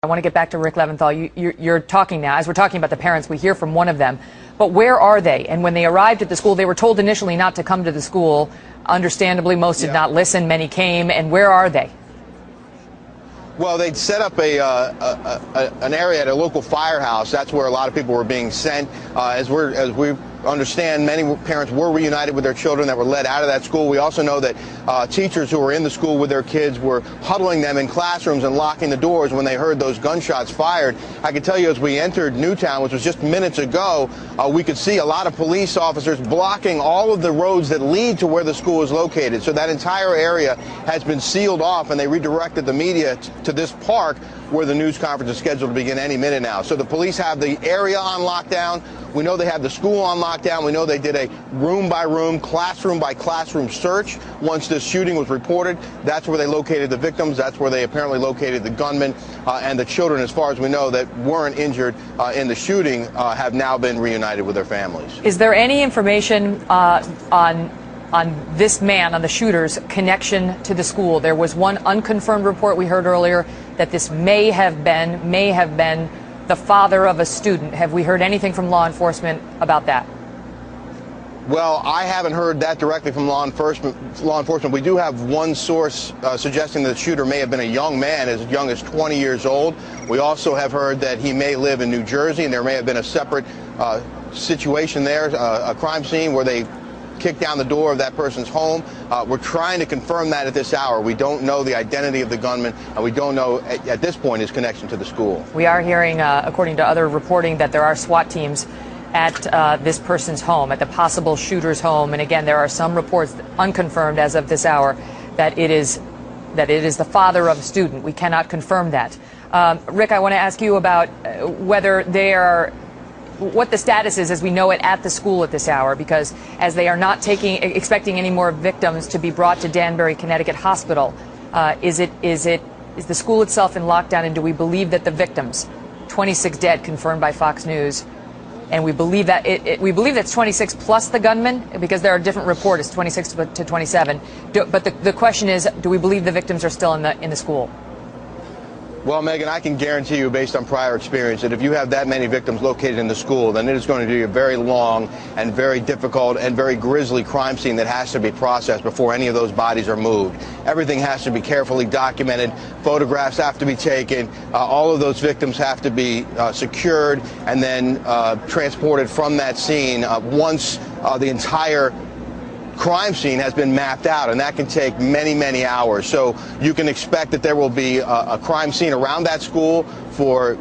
I want to get back to Rick Leventhal. You're talking now. As we're talking about the parents, we hear from one of them. But where are they? And when they arrived at the school, they were told initially not to come to the school. Understandably, most did not listen. Many came. And where are they? Well, they'd set up an area at a local firehouse. That's where a lot of people were being sent. As we understand, many parents were reunited with their children that were led out of that school. We also know that teachers who were in the school with their kids were huddling them in classrooms and locking the doors when they heard those gunshots fired. I can tell you, as we entered Newtown, which was just minutes ago, we could see a lot of police officers blocking all of the roads that lead to where the school is located. So that entire area has been sealed off, and they redirected the media to this park where the news conference is scheduled to begin any minute now. So the police have the area on lockdown. We know they have the school on lockdown. We know they did a room-by-room, classroom-by-classroom search once this shooting was reported. That's where they located the victims. That's where they apparently located the gunman. And the children, as far as we know, that weren't injured in the shooting have now been reunited with their families. Is there any information on this man, on the shooter's connection to the school? There was one unconfirmed report we heard earlier that this may have been the father of a student. Have we heard anything from law enforcement about that? Well, I haven't heard that directly from law enforcement. We do have one source suggesting that the shooter may have been a young man, as young as 20 years old. We also have heard that he may live in New Jersey, and there may have been a separate situation there, a crime scene where they kicked down the door of that person's home. We're trying to confirm that at this hour. We don't know the identity of the gunman, and we don't know at this point his connection to the school. We are hearing, according to other reporting, that there are SWAT teams at this person's home, at the possible shooter's home. And again, there are some reports, unconfirmed as of this hour, that it is the father of a student. We cannot confirm that. Rick, I want to ask you about whether they are, what the status is as we know it at the school at this hour, because as they are not expecting any more victims to be brought to Danbury, Connecticut Hospital, is the school itself in lockdown, and do we believe that the victims, 26 dead confirmed by Fox News, and we believe that we believe that's 26 plus the gunman, because there are different reports, 26 to 27. But the question is, do we believe the victims are still in the school? Well, Megan, I can guarantee you, based on prior experience, that if you have that many victims located in the school, then it is going to be a very long and very difficult and very grisly crime scene that has to be processed before any of those bodies are moved. Everything has to be carefully documented. Photographs have to be taken. All of those victims have to be secured and then transported from that scene once the entire crime scene has been mapped out, and that can take many, many hours. So you can expect that there will be a crime scene around that school for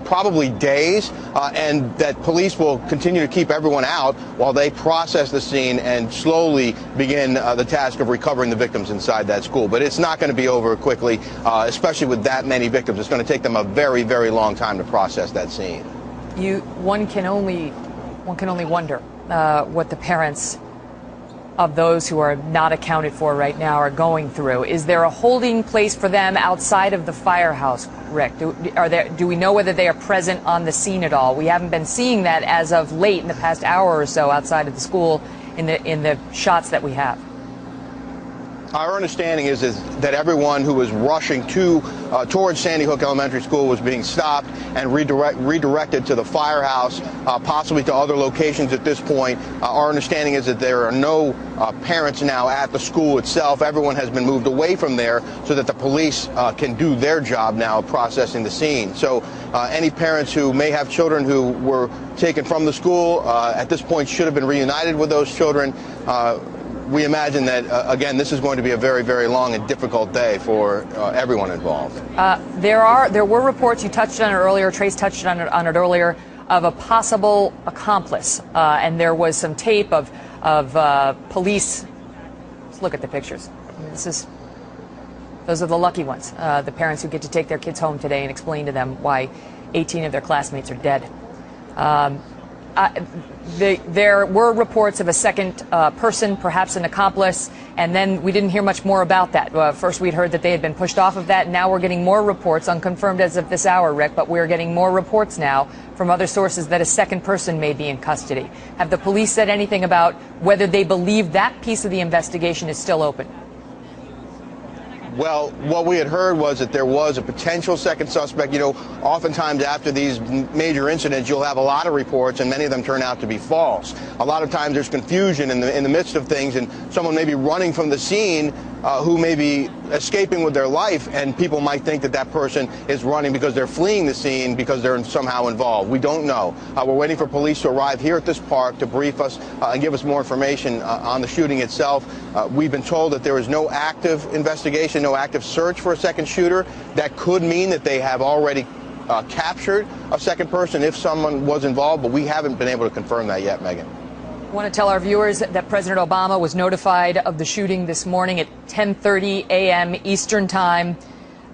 probably days, and that police will continue to keep everyone out while they process the scene and slowly begin the task of recovering the victims inside that school. But it's not going to be over quickly, especially with that many victims. It's going to take them a very, very long time to process that scene. One can only wonder what the parents of those who are not accounted for right now are going through. Is there a holding place for them outside of the firehouse, Rick? Do we know whether they are present on the scene at all? We haven't been seeing that as of late in the past hour or so outside of the school in the shots that we have. Our understanding is that everyone who was rushing towards Sandy Hook Elementary School was being stopped and redirected to the firehouse, possibly to other locations at this point. Our understanding is that there are no parents now at the school itself. Everyone has been moved away from there so that the police can do their job now of processing the scene. So any parents who may have children who were taken from the school at this point should have been reunited with those children. We imagine that, again, this is going to be a very, very long and difficult day for everyone involved. There were reports, you touched on it earlier, Trace touched on it earlier, of a possible accomplice. And there was some tape of police. Let's look at the pictures. Those are the lucky ones, the parents who get to take their kids home today and explain to them why 18 of their classmates are dead. There were reports of a second person, perhaps an accomplice, and then we didn't hear much more about that. First we'd heard that they had been pushed off of that, and now we're getting more reports, unconfirmed as of this hour, Rick, but we're getting more reports now from other sources that a second person may be in custody. Have the police said anything about whether they believe that piece of the investigation is still open? Well, what we had heard was that there was a potential second suspect. You know, oftentimes after these major incidents, you'll have a lot of reports, and many of them turn out to be false. A lot of times there's confusion in the midst of things, and someone may be running from the scene who may be escaping with their life, and people might think that that person is running because they're fleeing the scene because they're somehow involved. We don't know. We're waiting for police to arrive here at this park to brief us and give us more information on the shooting itself. We've been told that there is no active investigation, no active search for a second shooter. That could mean that they have already captured a second person if someone was involved, but we haven't been able to confirm that yet, Megan. I want to tell our viewers that President Obama was notified of the shooting this morning at 10:30 a.m. Eastern Time,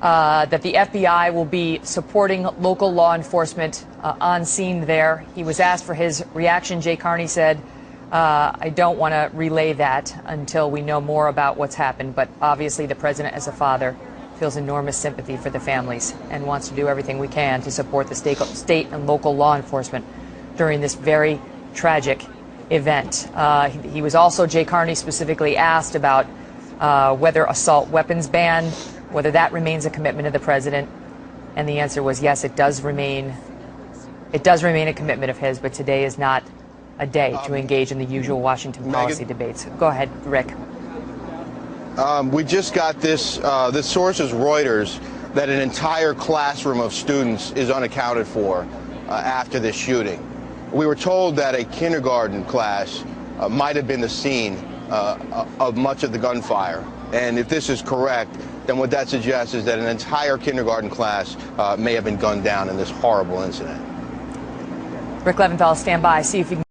that the FBI will be supporting local law enforcement on scene there. He was asked for his reaction. Jay Carney said, I don't want to relay that until we know more about what's happened. But obviously the president, as a father, feels enormous sympathy for the families and wants to do everything we can to support the state and local law enforcement during this very tragic event. He was also, Jay Carney specifically asked about whether assault weapons ban, whether that remains a commitment of the president, and the answer was yes, it does remain a commitment of his, but today is not a day to engage in the usual Washington policy debates. Go ahead, Rick. We just got this source is Reuters, that an entire classroom of students is unaccounted for after this shooting. We were told that a kindergarten class might have been the scene of much of the gunfire. And if this is correct, then what that suggests is that an entire kindergarten class may have been gunned down in this horrible incident. Rick Leventhal, stand by. See if you can